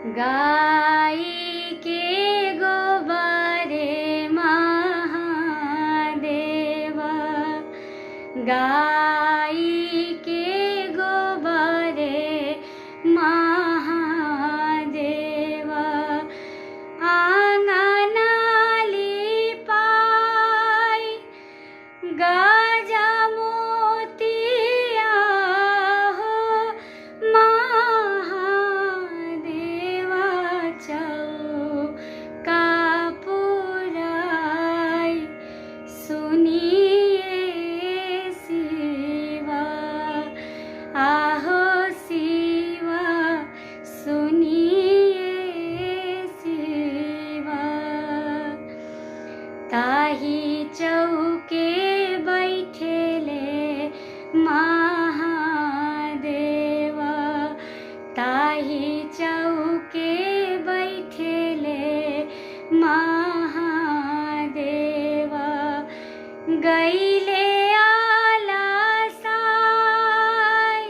गाई के गोबरे महादेव, गाई के गोबरे महादेव। आंगना लिपाई गाजा मोतिया हो महादेव, चौका पुराई सुनिए शिवा, आहो शिवा सुनिए शिवा। ताही चौके बैठेले महादेव, ताही चौके बैठेले महादेव। गईले आला साई